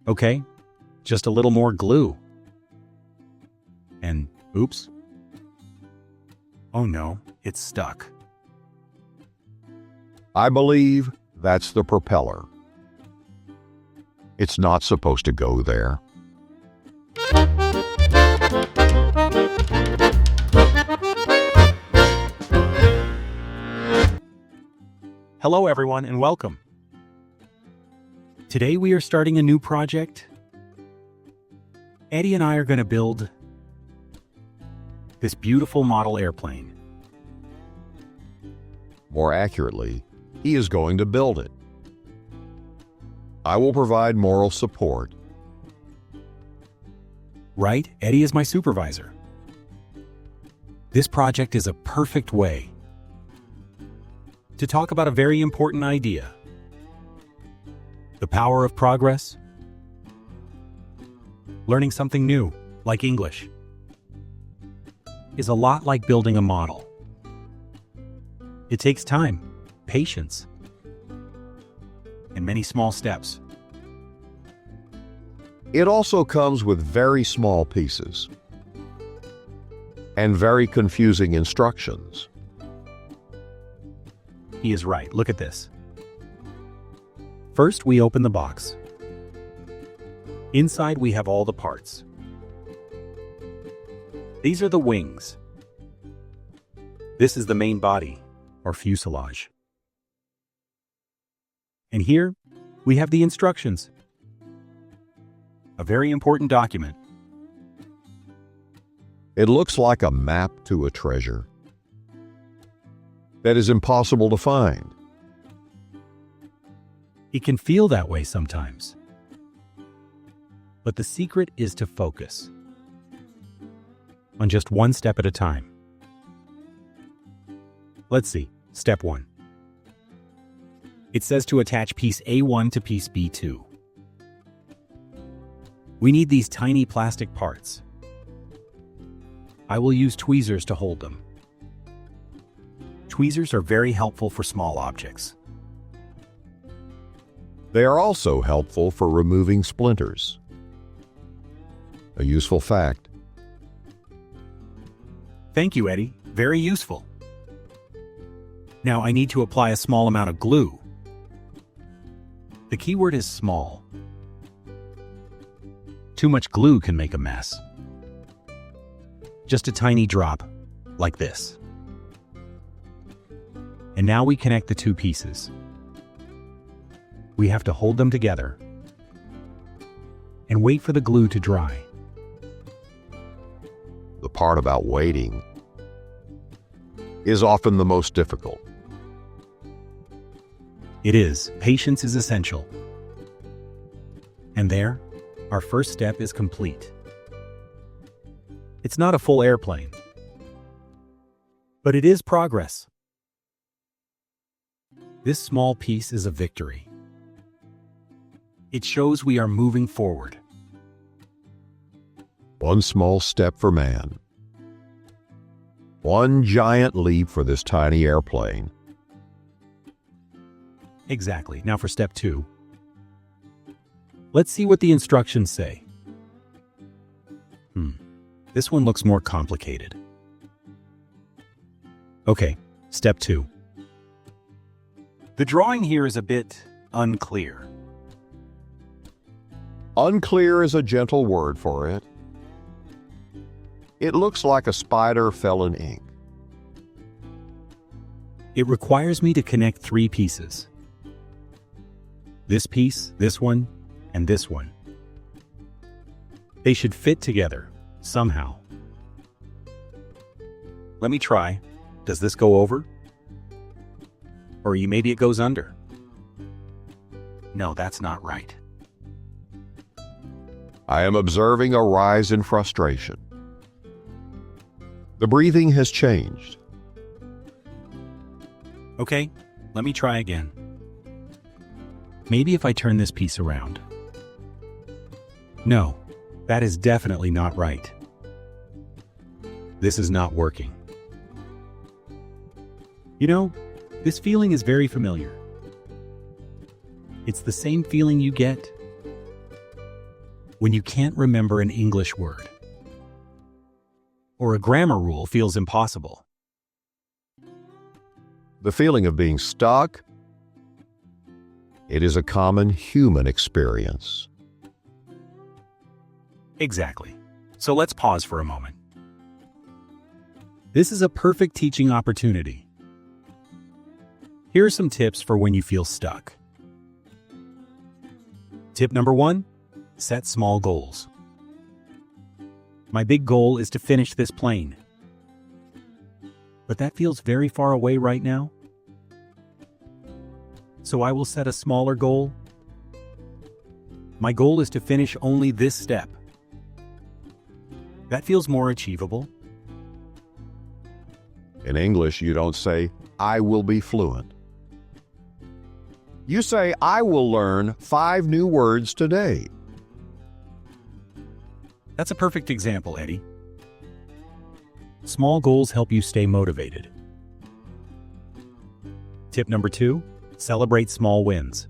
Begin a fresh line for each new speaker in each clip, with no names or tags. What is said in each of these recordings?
Okay, just a little more glue. And oops. Oh no, it's stuck.
I believe that's the propeller. It's not supposed to go there.
Hello everyone and welcome. Today we are starting a new project. Eddie and I are going to build this beautiful model airplane.
More accurately, he is going to build it. I will provide moral support.
Right, Eddie is my supervisor. This project is a perfect way to talk about a very important idea. The power of progress. Learning something new, like English, is a lot like building a model. It takes time, patience, and many small steps.
It also comes with very small pieces and very confusing instructions.
He is right. Look at this. First, we open the box. Inside, we have all the parts. These are the wings. This is the main body, or fuselage. And here, we have the instructions. A very important document.
It looks like a map to a treasure that is impossible to find.
It can feel that way sometimes. But the secret is to focus on just one step at a time. Let's see. Step 1. It says to attach piece A1 to piece B2. We need these tiny plastic parts. I will use tweezers to hold them. Tweezers are very helpful for small objects.
They are also helpful for removing splinters. A useful fact.
Thank you, Eddie. Very useful. Now I need to apply a small amount of glue. The key word is small. Too much glue can make a mess. Just a tiny drop, like this. And now we connect the two pieces. We have to hold them together and wait for the glue to dry.
The part about waiting is often the most difficult.
It is. Patience is essential. And there, our first step is complete. It's not a full airplane, but it is progress. This small piece is a victory. It shows we are moving forward.
One small step for man. One giant leap for this tiny airplane.
Exactly. Now for step 2. Let's see what the instructions say. This one looks more complicated. Okay, step 2. The drawing here is a bit unclear.
Unclear is a gentle word for it. It looks like a spider fell in ink.
It requires me to connect 3 pieces. This piece, this one, and this one. They should fit together, somehow. Let me try. Does this go over? Or maybe it goes under. No, that's not right.
I am observing a rise in frustration. The breathing has changed.
Okay, let me try again. Maybe if I turn this piece around. No, that is definitely not right. This is not working. You know, this feeling is very familiar. It's the same feeling you get when you can't remember an English word, or a grammar rule feels impossible.
The feeling of being stuck, it is a common human experience.
Exactly. So let's pause for a moment. This is a perfect teaching opportunity. Here are some tips for when you feel stuck. Tip number 1, set small goals. My big goal is to finish this plane. But that feels very far away right now. So I will set a smaller goal. My goal is to finish only this step. That feels more achievable.
In English, you don't say, I will be fluent. You say, I will learn 5 new words today.
That's a perfect example, Eddy. Small goals help you stay motivated. Tip number 2, celebrate small wins.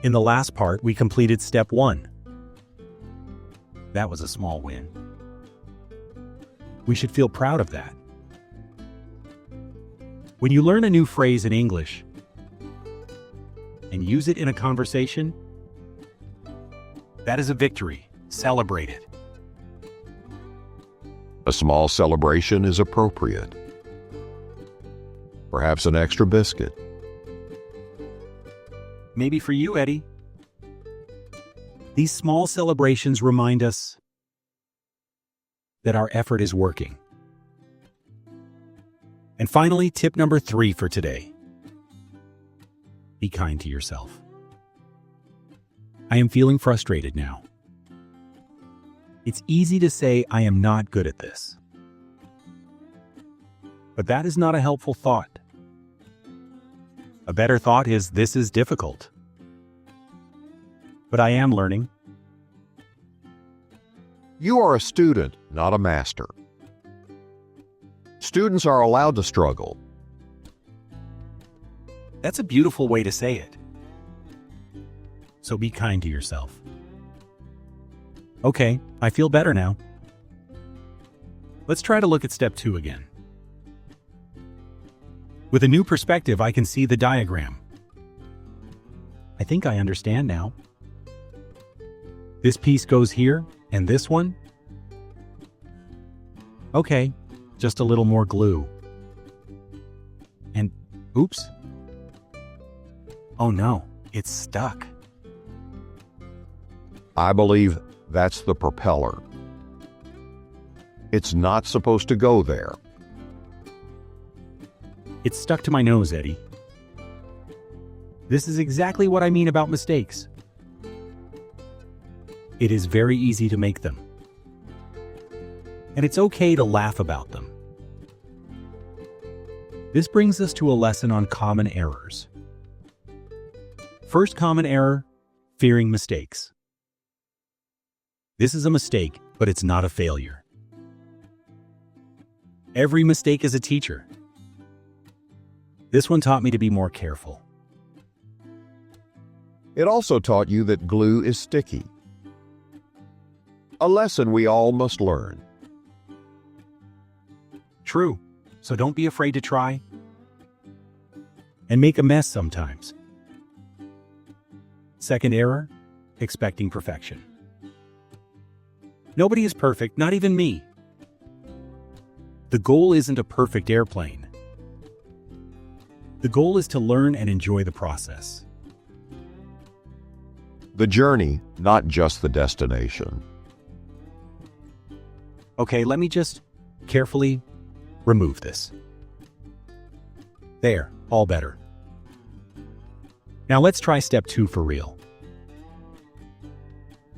In the last part, we completed step 1. That was a small win. We should feel proud of that. When you learn a new phrase in English and use it in a conversation, that is a victory. Celebrate it.
A small celebration is appropriate. Perhaps an extra biscuit.
Maybe for you, Eddy. These small celebrations remind us that our effort is working. And finally, tip number 3 for today. Be kind to yourself. I am feeling frustrated now. It's easy to say I am not good at this. But that is not a helpful thought. A better thought is this is difficult. But I am learning.
You are a student, not a master. Students are allowed to struggle.
That's a beautiful way to say it. So be kind to yourself. Okay, I feel better now. Let's try to look at step 2 again. With a new perspective, I can see the diagram. I think I understand now. This piece goes here, and this one? Okay, just a little more glue. And, oops. Oh no, it's stuck.
I believe that's the propeller. It's not supposed to go there.
It's stuck to my nose, Eddy. This is exactly what I mean about mistakes. It is very easy to make them. And it's okay to laugh about them. This brings us to a lesson on common errors. First common error, fearing mistakes. This is a mistake, but it's not a failure. Every mistake is a teacher. This one taught me to be more careful.
It also taught you that glue is sticky. A lesson we all must learn.
True, so don't be afraid to try and make a mess sometimes. Second error, expecting perfection. Nobody is perfect, not even me. The goal isn't a perfect airplane. The goal is to learn and enjoy the process.
The journey, not just the destination.
Okay, let me just carefully remove this. There, all better. Now let's try step 2 for real.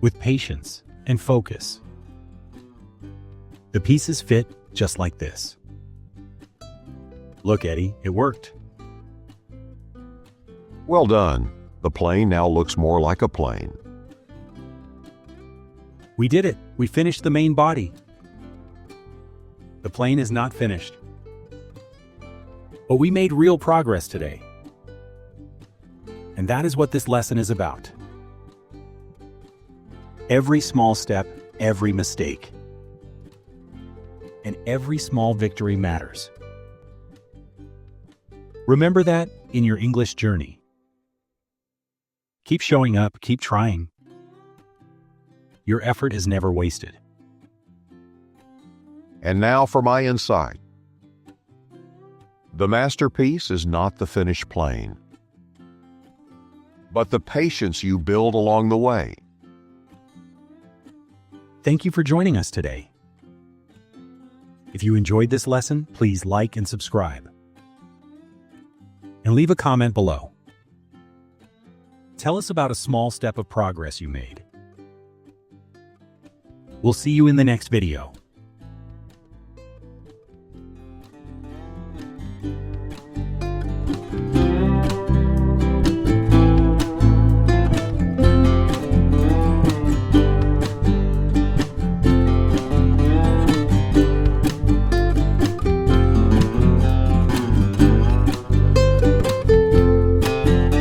With patience and focus. The pieces fit just like this. Look, Eddy, it worked.
Well done. The plane now looks more like a plane.
We did it. We finished the main body. The plane is not finished. But we made real progress today. And that is what this lesson is about. Every small step, every mistake, and every small victory matters. Remember that in your English journey. Keep showing up, keep trying. Your effort is never wasted.
And now for my insight. The masterpiece is not the finished plane, but the patience you build along the way.
Thank you for joining us today. If you enjoyed this lesson, please like and subscribe. And leave a comment below. Tell us about a small step of progress you made. We'll see you in the next video.